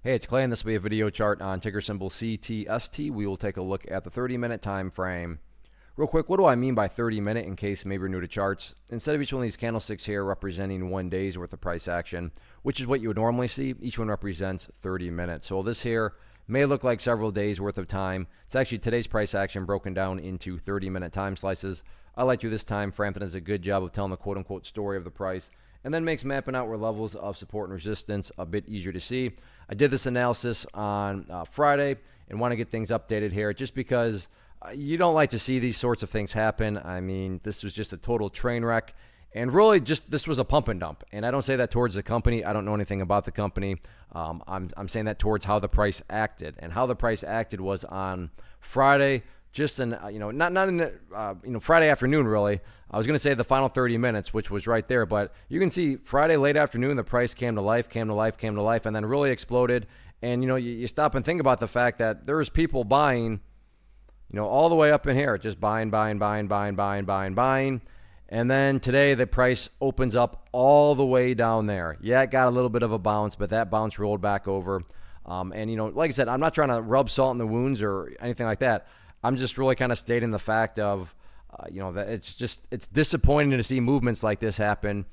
Hey, it's Clay, and this will be a video chart on ticker symbol CTST. We will take a look at the 30-minute time frame. Real quick, what do I mean by 30-minute in case maybe you're new to charts? Instead of each one of these candlesticks here representing 1 day's worth of price action, which is what you would normally see, each one represents 30 minutes. So this here may look like several days worth of time. It's actually today's price action broken down into 30-minute time slices. I like to this time frame that does a good job of telling the quote-unquote story of the price, and then makes mapping out where levels of support and resistance a bit easier to see. I did this analysis on Friday and want to get things updated here just because you don't like to see these sorts of things happen. I mean, this was just a total train wreck, and really just this was a pump and dump. And I don't say that towards the company. I don't know anything about the company. I'm saying that towards how the price acted, and how the price acted was on Friday. Just in, not in the, Friday afternoon, really. I was going to say the final 30 minutes, which was right there, but you can see Friday late afternoon, the price came to life, and then really exploded. And, you stop and think about the fact that there's people buying, all the way up in here, just buying. And then today the price opens up all the way down there. Yeah, it got a little bit of a bounce, but that bounce rolled back over. And, like I said, I'm not trying to rub salt in the wounds or anything like that. I'm just really kind of stating the fact of, that it's disappointing to see movements like this happen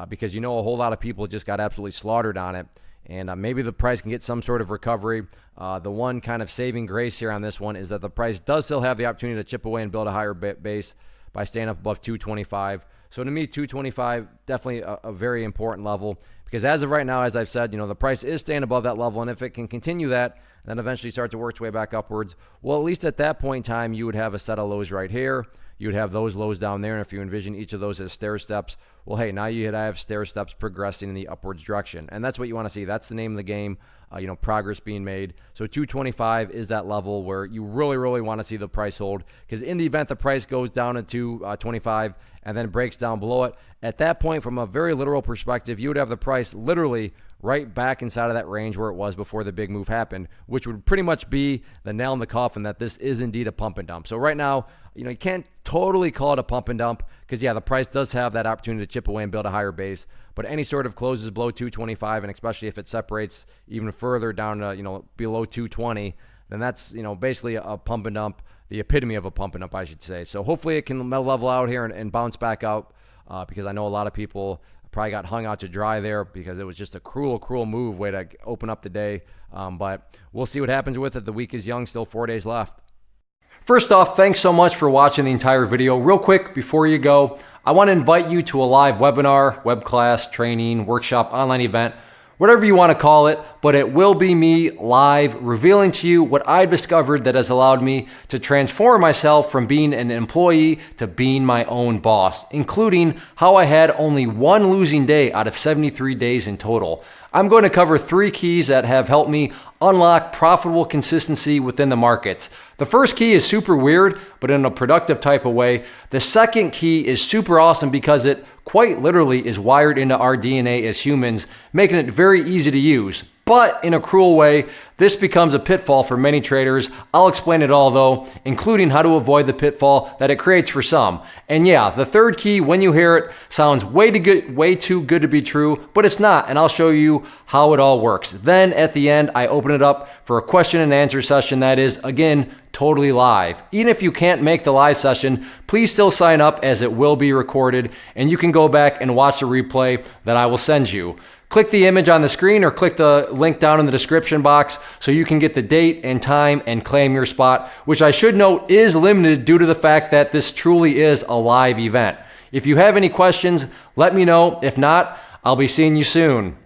because, a whole lot of people just got absolutely slaughtered on it. And maybe the price can get some sort of recovery. The one kind of saving grace here on this one is that the price does still have the opportunity to chip away and build a higher base by staying up above 225. So to me, 225, definitely a very important level because as of right now, as I've said, the price is staying above that level. And if it can continue that, then eventually start to work its way back upwards, well, at least at that point in time, you would have a set of lows right here. You would have those lows down there. And if you envision each of those as stair steps, well, hey, now you have stair steps progressing in the upwards direction. And that's what you want to see. That's the name of the game, progress being made. So 225 is that level where you really want to see the price hold, because in the event the price goes down to 225 and then breaks down below it, at that point, from a very literal perspective, you would have the price literally right back inside of that range where it was before the big move happened, which would pretty much be the nail in the coffin that this is indeed a pump and dump. So right now, you can't totally call it a pump and dump because, yeah, the price does have that opportunity to chip away and build a higher base. But any sort of closes below 225, and especially if it separates even further down to, below 220, then that's, basically a pump and dump, the epitome of a pump and dump, I should say. So hopefully it can level out here and bounce back out because I know a lot of people probably got hung out to dry there because it was just a cruel move way to open up the day. But we'll see what happens with it. The week is young, still 4 days left. First off, thanks so much for watching the entire video. Real quick, before you go, I want to invite you to a live webinar, web class, training, workshop, online event, whatever you want to call it, but it will be me live revealing to you what I've discovered that has allowed me to transform myself from being an employee to being my own boss, including how I had only one losing day out of 73 days in total. I'm going to cover 3 keys that have helped me unlock profitable consistency within the markets. The first key is super weird, but in a productive type of way. The second key is super awesome because it quite literally is wired into our DNA as humans, making it very easy to use. But in a cruel way, this becomes a pitfall for many traders. I'll explain it all though, including how to avoid the pitfall that it creates for some. And yeah, the third key, when you hear it, sounds way too good to be true, but it's not, and I'll show you how it all works. Then at the end, I open it up for a question and answer session that is, again, totally live. Even if you can't make the live session, please still sign up as it will be recorded, and you can go back and watch the replay that I will send you. Click the image on the screen or click the link down in the description box so you can get the date and time and claim your spot, which I should note is limited due to the fact that this truly is a live event. If you have any questions, let me know. If not, I'll be seeing you soon.